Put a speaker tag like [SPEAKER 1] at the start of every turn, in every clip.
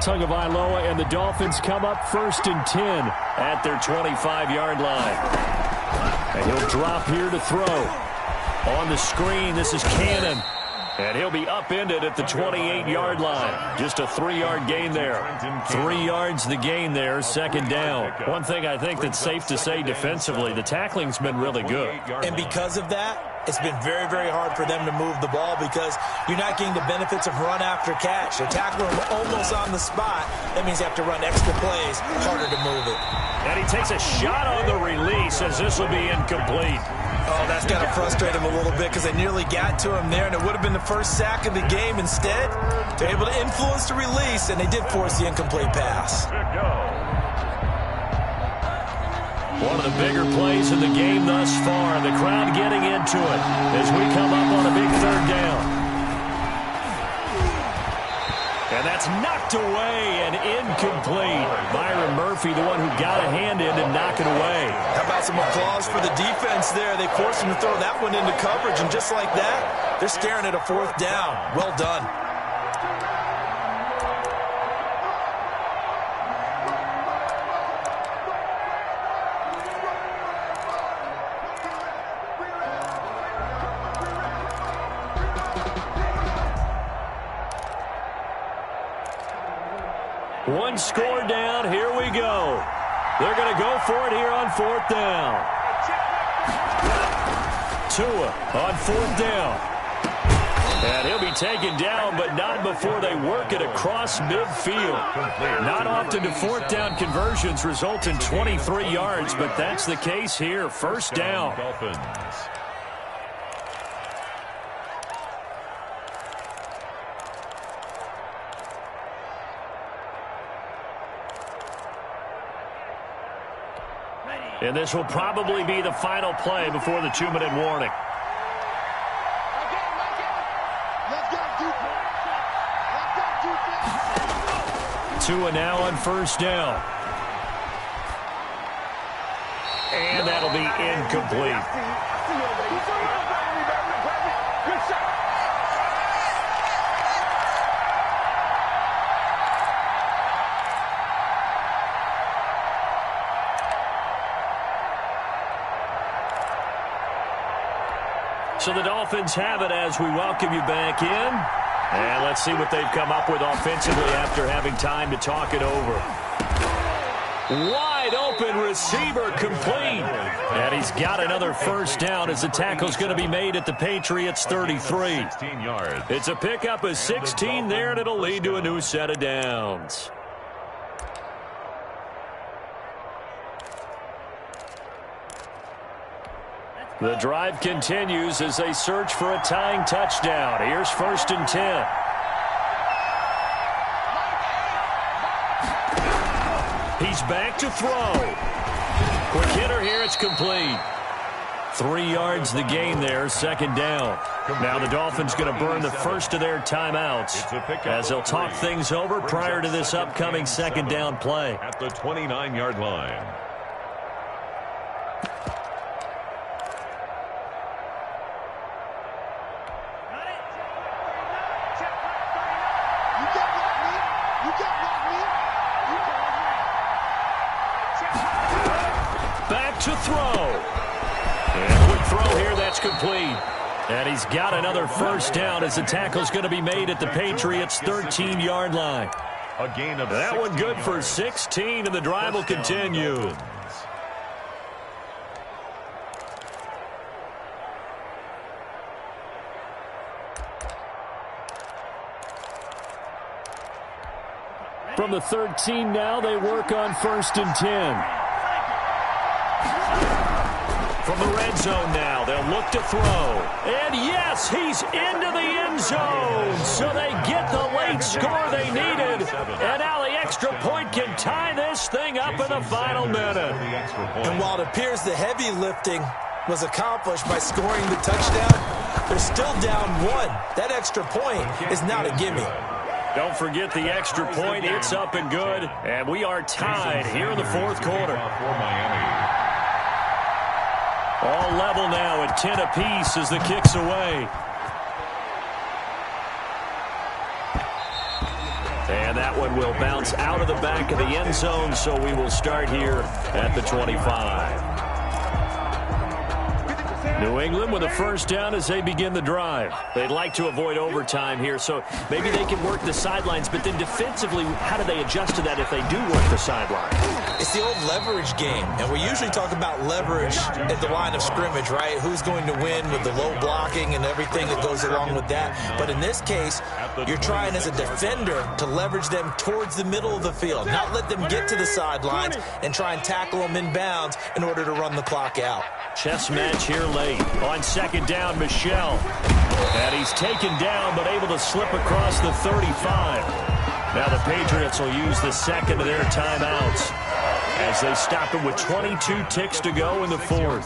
[SPEAKER 1] Tagovailoa, and the Dolphins come up 1st and 10 at their 25-yard line. And he'll drop here to throw. On the screen, this is Cannon. And he'll be upended at the 28-yard line. Just a 3-yard gain there. 3 yards the gain there, 2nd down. One thing I think that's safe to say defensively, the tackling's been really good.
[SPEAKER 2] And because of that, it's been very, very hard for them to move the ball because you're not getting the benefits of run after catch. They're tackling them almost on the spot. That means you have to run extra plays, harder to move it.
[SPEAKER 1] And he takes a shot on the release as this will be incomplete.
[SPEAKER 2] Oh, that's got to frustrate him a little bit because they nearly got to him there, and it would have been the first sack of the game. Instead, they're able to influence the release, and they did force the incomplete pass.
[SPEAKER 1] One of the bigger plays in the game thus far. The crowd getting into it as we come up on a big 3rd down. And that's knocked away and incomplete. Byron Murphy, the one who got a hand in to knock it away.
[SPEAKER 2] How about some applause for the defense there? They forced him to throw that one into coverage, and just like that, they're staring at a 4th down. Well done.
[SPEAKER 1] One score down. Here we go. They're going to go for it here on 4th down. Tua on 4th down. And he'll be taken down, but not before they work it across midfield. Not often do 4th down conversions result in 23 yards, but that's the case here. 1st down. And this will probably be the final play before the 2-minute warning. Tua now on 1st down. And that'll be incomplete. So the Dolphins have it as we welcome you back in. And let's see what they've come up with offensively after having time to talk it over. Wide open receiver complete. And he's got another 1st down as the tackle's going to be made at the Patriots 33. It's a pickup of 16 there, and it'll lead to a new set of downs. The drive continues as they search for a tying touchdown. Here's 1st and 10. He's back to throw. Quick hitter here, it's complete. 3 yards the gain there, 2nd down. Now the Dolphins going to burn the first of their timeouts as they'll talk things over prior to this upcoming 2nd down play.
[SPEAKER 3] At the 29-yard line.
[SPEAKER 1] To throw. And quick throw here, that's complete. And he's got another 1st down as the tackle's going to be made at the Patriots' 13-yard line.
[SPEAKER 3] A gain of
[SPEAKER 1] that one good for 16, and the drive will continue. From the 13 now, they work on 1st and 10. From the red zone now, they'll look to throw. And yes, he's into the end zone. So they get the late score they needed. And now the extra point can tie this thing up in the final minute.
[SPEAKER 2] And while it appears the heavy lifting was accomplished by scoring the touchdown, they're still down 1. That extra point is not a gimme.
[SPEAKER 1] Don't forget the extra point. It's up and good. And we are tied here in the 4th quarter. All level now at 10 apiece as the kick's away. And that one will bounce out of the back of the end zone, so we will start here at the 25. New England with a first down as they begin the drive. They'd like to avoid overtime here, so maybe they can work the sidelines, but then defensively, how do they adjust to that if they do work the sideline?
[SPEAKER 2] It's the old leverage game, and we usually talk about leverage at the line of scrimmage, right? Who's going to win with the low blocking and everything that goes along with that. But in this case, you're trying as a defender to leverage them towards the middle of the field, not let them get to the sidelines and try and tackle them in bounds in order to run the clock out.
[SPEAKER 1] Chess match here late. On second down, Michel. And he's taken down, but able to slip across the 35. Now the Patriots will use the second of their timeouts as they stop it with 22 ticks to go in the fourth.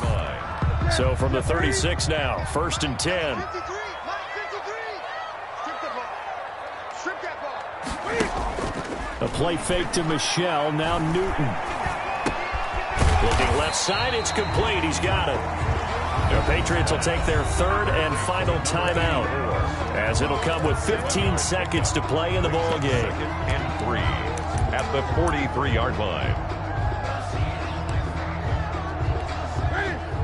[SPEAKER 1] So from the 36 now, first and 10. A play fake to Michel, now Newton. Looking left side, it's complete. He's got it. The Patriots will take their third and final timeout as it'll come with 15 seconds to play in the ball game.
[SPEAKER 3] Second and 3 at the 43-yard line.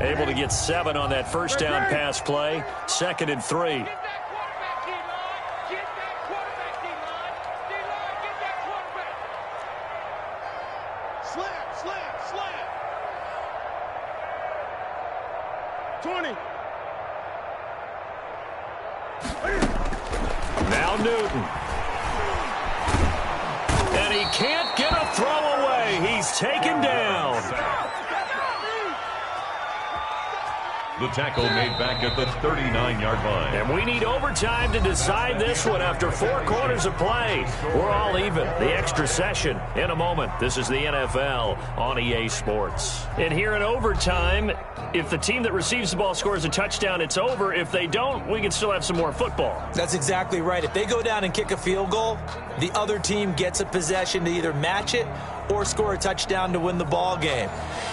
[SPEAKER 1] Able to get 7 on that first down pass play. Second and 3. Now Newton. And he can't get a throw away. He's taken down.
[SPEAKER 3] The tackle made back at the 39-yard line.
[SPEAKER 1] And we need overtime to decide this one after 4 quarters of play. We're all even. The extra session in a moment. This is the NFL on EA Sports. And here in overtime, if the team that receives the ball scores a touchdown, it's over. If they don't, we can still have some more football.
[SPEAKER 2] That's exactly right. If they go down and kick a field goal, the other team gets a possession to either match it or score a touchdown to win the ball game.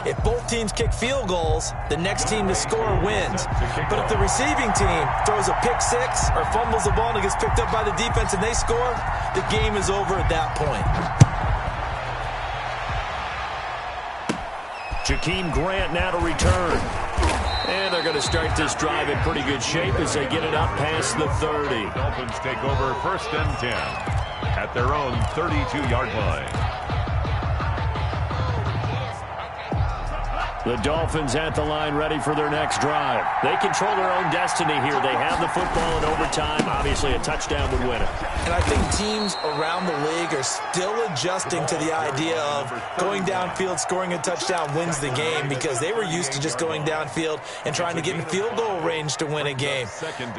[SPEAKER 2] If both teams kick field goals, the next team to score wins. But if the receiving team throws a pick six or fumbles the ball and it gets picked up by the defense and they score, the game is over at that point.
[SPEAKER 1] Jakeem Grant now to return. And they're going to start this drive in pretty good shape as they get it up past the 30.
[SPEAKER 3] Dolphins take over first and 10 at their own 32-yard line.
[SPEAKER 1] The Dolphins at the line ready for their next drive. They control their own destiny here. They have the football in overtime. Obviously, a touchdown would win it.
[SPEAKER 2] And I think teams around the league are still adjusting to the idea of going downfield, scoring a touchdown wins the game, because they were used to just going downfield and trying to get in field goal range to win a game.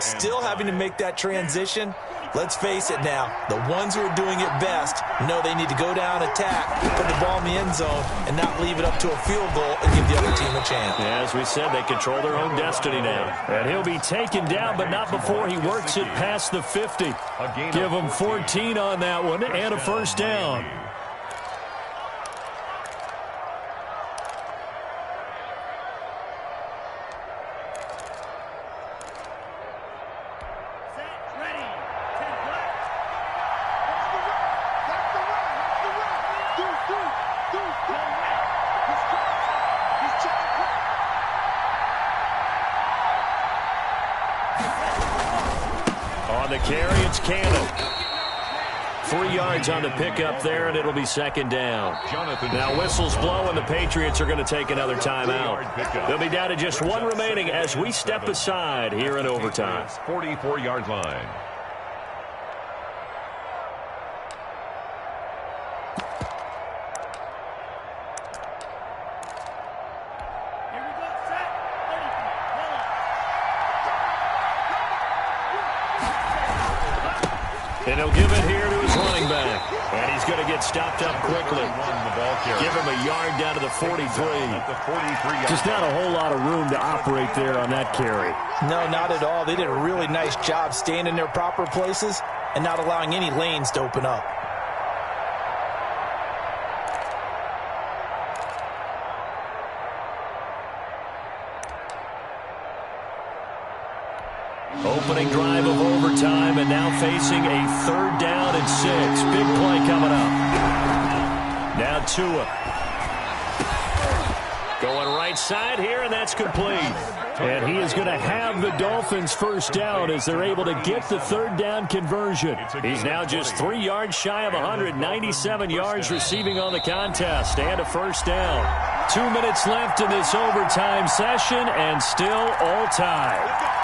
[SPEAKER 2] Still having to make that transition. Let's face it now, the ones who are doing it best know they need to go down, attack, put the ball in the end zone, and not leave it up to a field goal and give the other team a chance.
[SPEAKER 1] Yeah, as we said, they control their own destiny now. And he'll be taken down, but not before he works it past the 50. Give him 14 on that one and a first down. On the carry, it's Cannon. 3 yards on the pickup there, and it'll be second down. Now whistles blow, and the Patriots are going to take another timeout. They'll be down to just one remaining as we step aside here in overtime.
[SPEAKER 3] 44-yard line.
[SPEAKER 1] And he'll give it here to his running back. And he's going to get stopped up quickly. Give him a yard down to the 43. Just not a whole lot of room to operate there on that carry.
[SPEAKER 2] No, not at all. They did a really nice job staying in their proper places and not allowing any lanes to open up.
[SPEAKER 1] Opening drive of overtime, and now facing a 3rd down and 6. Big play coming up. Now Tua. Going right side here, and that's complete. And he is going to have the Dolphins' first down as they're able to get the 3rd down conversion. He's now just 3 yards shy of 197 yards receiving on the contest, and a first down. 2 minutes left in this overtime session, and still all tied.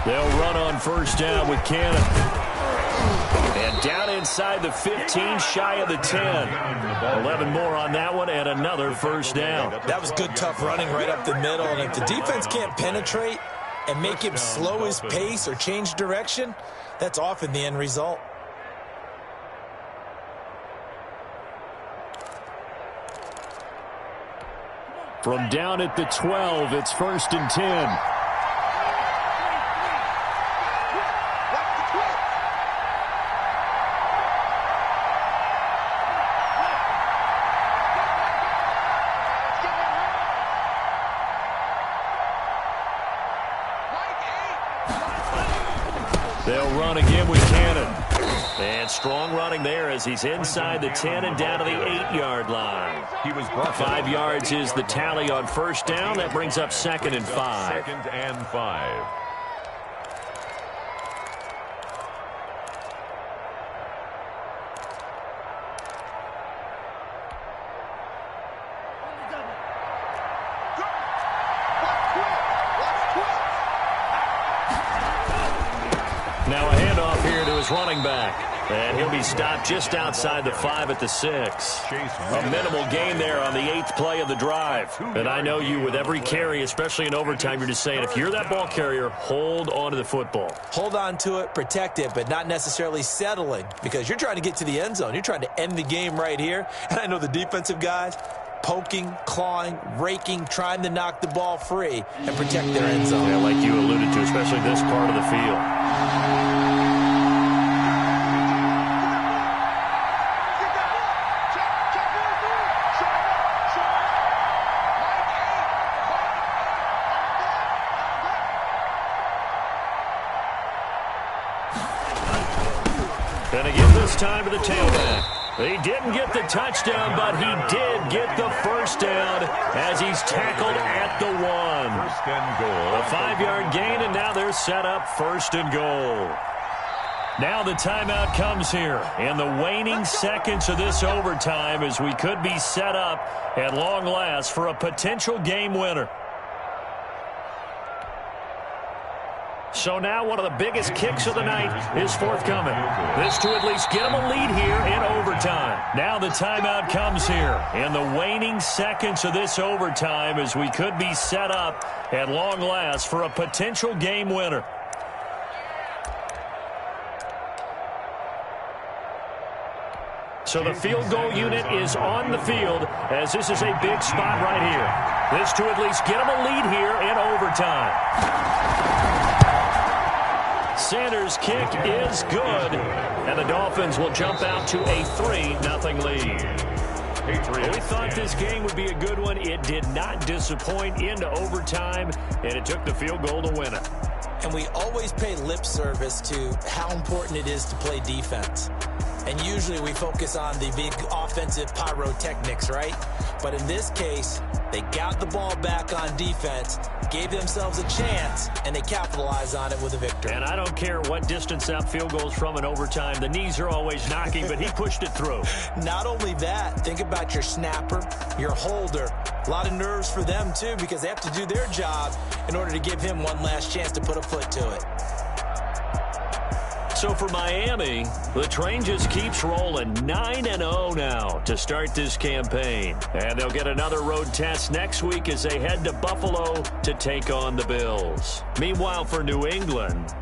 [SPEAKER 1] They'll run on first down with Cannon. And down inside the 15, shy of the 10. 11 more on that one, and another first down.
[SPEAKER 2] That was good, tough running right up the middle. And if the defense can't penetrate and make him slow his pace or change direction, that's often the end result.
[SPEAKER 1] From down at the 12, it's 1st and 10. They'll run again with Cannon. And strong running there as he's inside the 10 and down to the 8-yard line.
[SPEAKER 3] He was brought
[SPEAKER 1] 5 yards is the tally on first down. That brings up 2nd and 5.
[SPEAKER 3] 2nd and 5.
[SPEAKER 1] Now a handoff here to his running back. And he'll be stopped just outside the 5 at the 6. A minimal gain there on the 8th play of the drive. And I know you, with every carry, especially in overtime, you're just saying, if you're that ball carrier, hold on to the football.
[SPEAKER 2] Hold on to it, protect it, but not necessarily settling, because you're trying to get to the end zone. You're trying to end the game right here. And I know the defensive guys, poking, clawing, raking, trying to knock the ball free and protect their end zone.
[SPEAKER 1] Yeah, like you alluded to, especially this part of the field. And again this time to the tailback. He didn't get the touchdown, but he did get the first down as he's tackled at the 1.
[SPEAKER 3] 1st and goal.
[SPEAKER 1] A 5-yard gain, and now they're set up 1st and goal. Now the timeout comes here in the waning seconds of this overtime as we could be set up at long last for a potential game winner. So now one of the biggest kicks of the night is forthcoming. This to at least get them a lead here in overtime. Now the timeout comes here in the waning seconds of this overtime as we could be set up at long last for a potential game winner. So the field goal unit is on the field as this is a big spot right here. This to at least get them a lead here in overtime. Sanders' kick is good, and the Dolphins will jump out to a 3-0 lead. We thought this game would be a good one. It did not disappoint into overtime, and it took the field goal to win it.
[SPEAKER 2] And we always pay lip service to how important it is to play defense. And usually we focus on the big offensive pyrotechnics, right? But in this case, they got the ball back on defense, gave themselves a chance, and they capitalized on it with a victory.
[SPEAKER 1] And I don't care what distance that field goes from in overtime. The knees are always knocking, but he pushed it through.
[SPEAKER 2] Not only that, think about your snapper, your holder. A lot of nerves for them, too, because they have to do their job in order to give him one last chance to put a foot to it.
[SPEAKER 1] So for Miami, the train just keeps rolling 9-0 now to start this campaign. And they'll get another road test next week as they head to Buffalo to take on the Bills. Meanwhile, for New England,